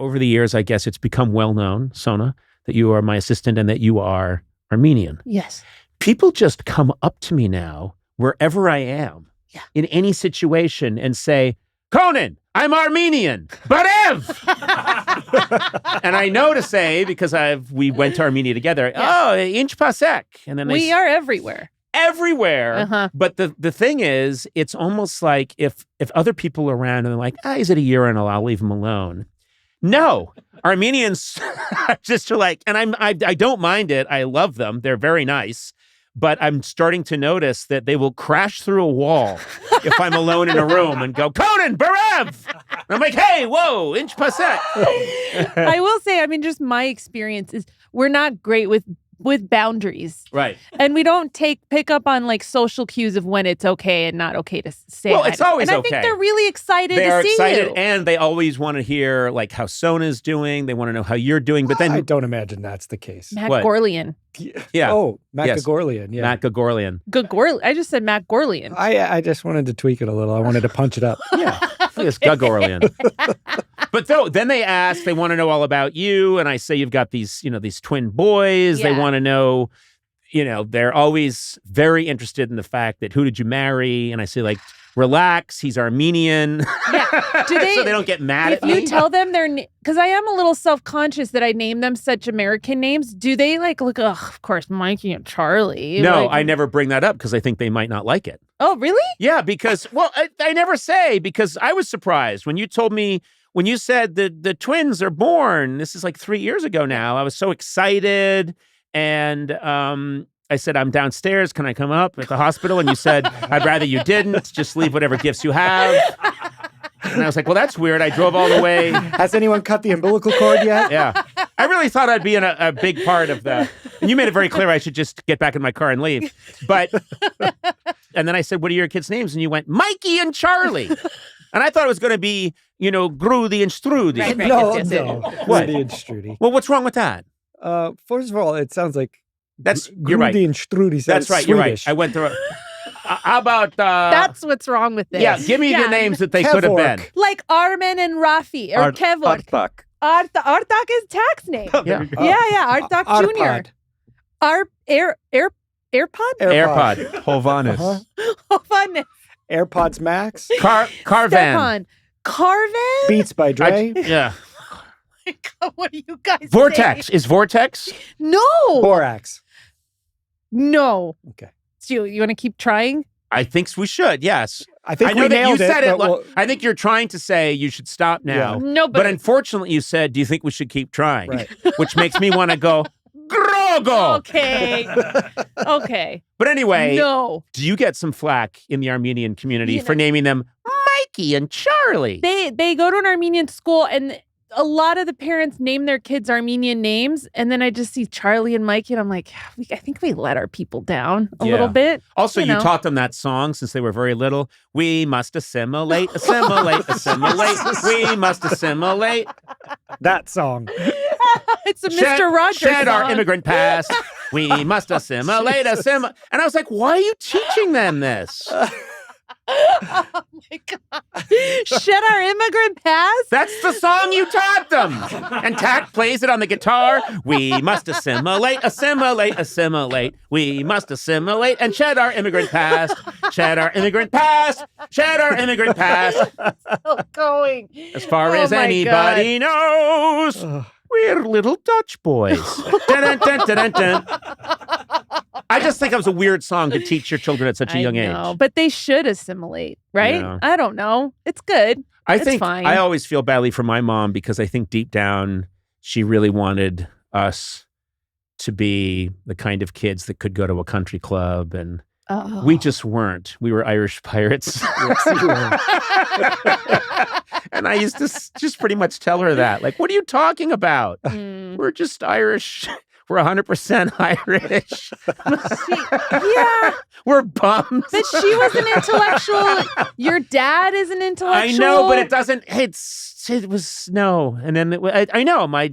over the years, I guess it's become well known, Sona, that you are my assistant and that you are Armenian. Yes. People just come up to me now, wherever I am, in any situation, and say, Conan, I'm Armenian, but Ev! And I know to say, because we went to Armenia together, inch pasek. And then we are everywhere. Everywhere. But the thing is, it's almost like if other people are around and they're like, he's at a urinal, I'll leave him alone. No, Armenians just are like, and I don't mind it. I love them. They're very nice. But I'm starting to notice that they will crash through a wall if I'm alone in a room and go, Conan, Barev! And I'm like, hey, whoa, inch pasek. I will say, I mean, just my experience is we're not great with boundaries. Right. And we don't pick up on like social cues of when it's okay and not okay to say. Well, it's always okay. And I think they're really excited to see you. They're excited, and they always want to hear like how Sona's doing. They want to know how you're doing. But then I don't imagine that's the case. Matt Gourlian. Yeah. Oh, Matt Gourlian. Yeah. Matt Gourlian. I just said Matt Gourlian. I just wanted to tweak it a little. I wanted to punch it up. Yeah. It's Gourlian. But then they ask, they want to know all about you. And I say, you've got these twin boys. Yeah. They want to know, they're always very interested in the fact that who did you marry? And I say, like, relax, he's Armenian. Yeah. So they don't get mad at me. If you tell them because I am a little self-conscious that I name them such American names, do they like look, of course, Mikey and Charlie? No, like, I never bring that up because I think they might not like it. Oh, really? Yeah, because, I never say, because I was surprised when you told me, when you said the twins are born, this is like 3 years ago now, I was so excited. And I said, I'm downstairs. Can I come up at the hospital? And you said, I'd rather you didn't. Just leave whatever gifts you have. And I was like, well, that's weird. I drove all the way. Has anyone cut the umbilical cord yet? Yeah. I really thought I'd be in a big part of that. And you made it very clear I should just get back in my car and leave. And then I said, what are your kids' names? And you went, Mikey and Charlie. And I thought it was going to be, Grudy and Strudy. Right, No. What? Grudy and Strudy. Well, what's wrong with that? First of all, it sounds like you're right. Grudy and Strudy. That's right. Swedish. You're right. I went through it. How about... That's what's wrong with this. Yeah, give me the names that they could have been. Like Armen and Rafi, or Kevork. Artak is tax name. Yeah. Artak Jr. AirPod? AirPod. Hovannes. Hovannes. AirPods Max. Carvan. Carvan? Beats by Dre. Yeah. What are you guys Vortex. saying? Is Vortex? No. Borax. No. Okay. So you want to keep trying? I think we should, yes. I think know we that nailed you said it. but I think you're trying to say you should stop now. Yeah. No, But unfortunately, you said, do you think we should keep trying? Right. Which makes me want to go, Grogo! Okay. But anyway, No. do you get some flack in the Armenian community for naming them Mikey and Charlie? They go to an Armenian school, and a lot of the parents name their kids Armenian names, and then I just see Charlie and Mikey, and I'm like, I think we let our people down a little bit. Also, you know. taught them that song since they were very little. We must assimilate, assimilate, assimilate. We must assimilate. that song. It's a Mr. Rogers Shed song. our immigrant past. We must assimilate, assimilate. And I was like, why are you teaching them this? Oh my God. Shed our immigrant past? That's the song you taught them. And Tack plays it on the guitar. We must assimilate, assimilate, assimilate. We must assimilate and shed our immigrant past. Shed our immigrant past. Shed our immigrant past. Still going. As far as my anybody knows, we're little Dutch boys. Dun, dun, dun, dun, dun, dun. I just think it was a weird song to teach your children at such a young age. But they should assimilate, right? Yeah. I don't know. It's good. It's fine. I always feel badly for my mom because I think deep down she really wanted us to be the kind of kids that could go to a country club, and we just weren't. We were Irish pirates. And I used to just pretty much tell her that. Like, what are you talking about? We're just Irish. We're 100% Irish. Yeah. We're bums. But she was an intellectual. Your dad is an intellectual. I know, but it doesn't. It was no. And then I know my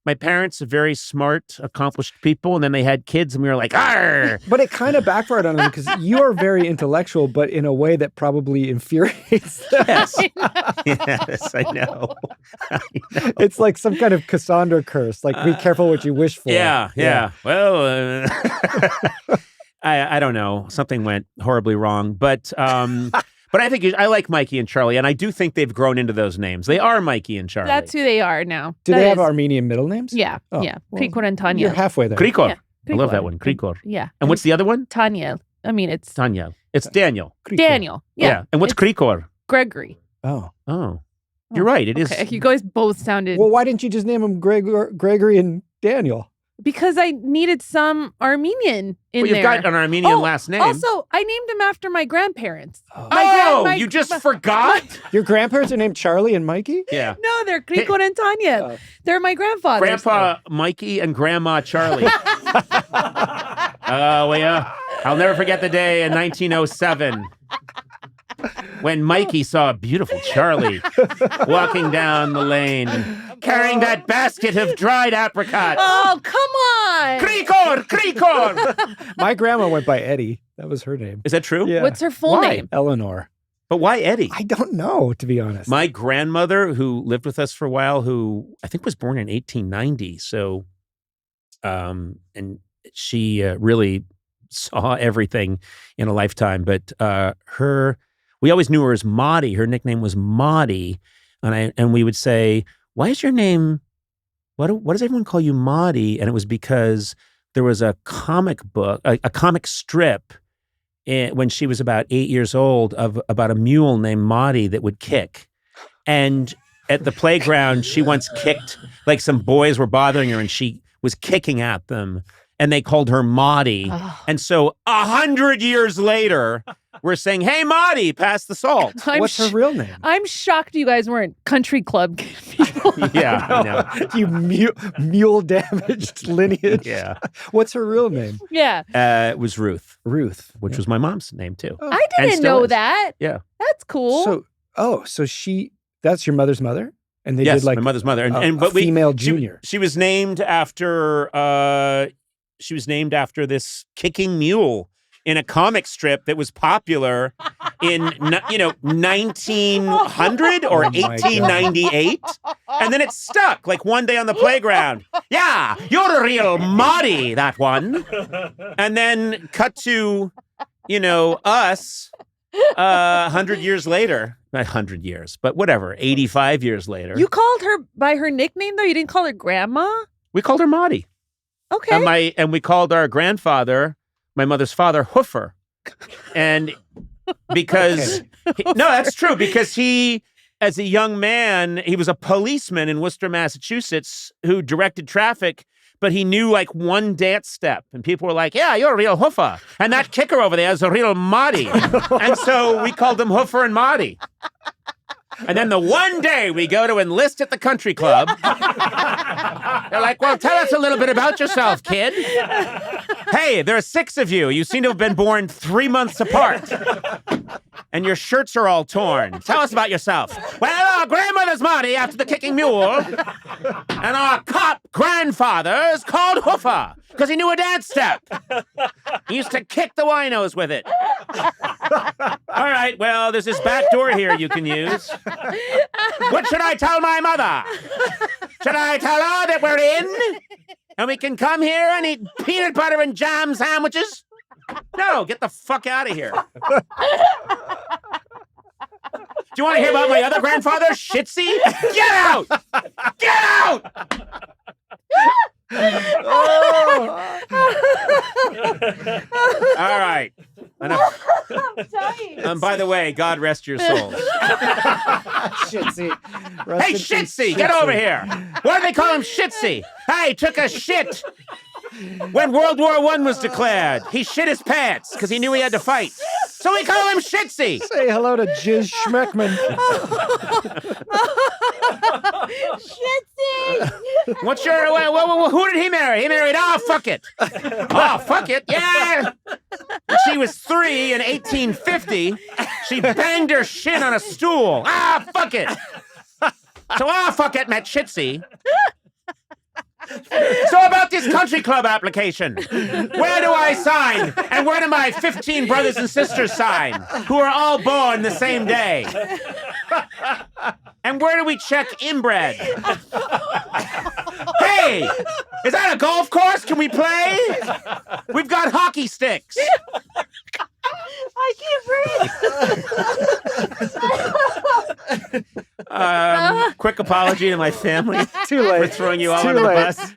My parents are very smart, accomplished people, and then they had kids, and we were like, "Arr!" But it kind of backfired on them because you are very intellectual, but in a way that probably infuriates them. Yes, yes, I know. It's like some kind of Cassandra curse. Like, be careful what you wish for. Yeah. Well, I don't know. Something went horribly wrong, but I think I like Mikey and Charlie, and I do think they've grown into those names. They are Mikey and Charlie. That's who they are now. Do they have Armenian middle names? Yeah, Oh, yeah. well, Krikor and Tanya. You're halfway there. Krikor. Yeah. I love that one. Krikor. Yeah. And what's the other one? Tanya. I mean, it's Tanya. It's Daniel. Krikor. Daniel. Yeah. And what's Krikor? Gregory. Oh. Oh. You're right. It is. Okay. You guys both sounded... Well, why didn't you just name them Gregory and Daniel? Because I needed some Armenian in Well, you've there. got an Armenian last name. Also, I named him after my grandparents. You just forgot? Your grandparents are named Charlie and Mikey? Yeah. No, they're Krikor and Tanya. Oh. They're my grandfathers. Grandpa Mikey and Grandma Charlie. Oh, yeah. I'll never forget the day in 1907 when Mikey saw a beautiful Charlie walking down the lane, carrying that basket of dried apricots. Oh, come on. Krikor! My grandma went by Eddie. That was her name. Is that true? Yeah. What's her full Why? name? Eleanor. But why Eddie? I don't know, to be honest. My grandmother, who lived with us for a while, who I think was born in 1890, so, and she really saw everything in a lifetime. But we always knew her as Maudie. Her nickname was Maudie, and we would say, "Why is your name? What does everyone call you, Maudie?" And it was because there was a comic book, a comic strip, when she was about 8 years old, about a mule named Maudie that would kick. And at the playground, she once kicked, like some boys were bothering her and she was kicking at them and they called her Maudie. Oh. And so 100 years later, we're saying, "Hey, Maudie, pass the salt." What's her real name? I'm shocked you guys weren't country club people. Yeah, I know. You mule damaged lineage. Yeah. What's her real name? Yeah. It was Ruth, Ruth. which was my mom's name too. Oh. I And didn't still know is. that. Yeah. That's cool. So that's your mother's mother? And they Yes, did like my mother's mother. a female junior. She was named after this kicking mule in a comic strip that was popular in 1900 or Oh my God. 1898, and then it stuck. Like one day on the playground, "Yeah, you're a real Maudie, that one," and then cut to us 100 years later. Not 100 years, but whatever, 85 years later. You called her by her nickname, though? You didn't call her Grandma? We called her Maudie. Okay. And we called our grandfather, my mother's father, Hoofer. And because no, that's true, because he, as a young man, he was a policeman in Worcester, Massachusetts, who directed traffic, but he knew like one dance step. And people were like, "Yeah, you're a real Hoofer. And that kicker over there is a real Maudie." And so we called them Hoofer and Maudie. And then the one day we go to enlist at the country club, they're like, "Well, tell us a little bit about yourself, kid. Hey, there are 6 of you. You seem to have been born 3 months apart. And your shirts are all torn. Tell us about yourself." "Well, our grandmother's Maudie after the kicking mule. And our cop grandfather's called Hoofer because he knew a dance step. He used to kick the winos with it." "All right, well, there's this back door here you can use. What should I tell my mother? Should I tell her that we're in? And we can come here and eat peanut butter and jam sandwiches?" "No, get the fuck out of here. Do you want to hear about my other grandfather, Shitsy? Get out! Get out!" All right. Enough. By the way, God rest your souls. Shitsy. Hey, Shitsy, get over here. Why do they call him Shitsy? Hey, took a shit when World War I was declared. He shit his pants because he knew he had to fight. So we call him Shitsy. Say hello to Jizz Schmeckman. Shitsy! What's your, who did he marry? He married, fuck it. Oh, fuck it, yeah. When she was 3 in 1850, she banged her shin on a stool. Fuck it. So, fuck it, met Shitsy. So about this country club application, where do I sign? And where do my 15 brothers and sisters sign, who are all born the same day? And where do we check inbred? Hey, is that a golf course? Can we play? We've got hockey sticks. I can't breathe. Quick apology to my family Too late. for throwing you all Too under the late. bus.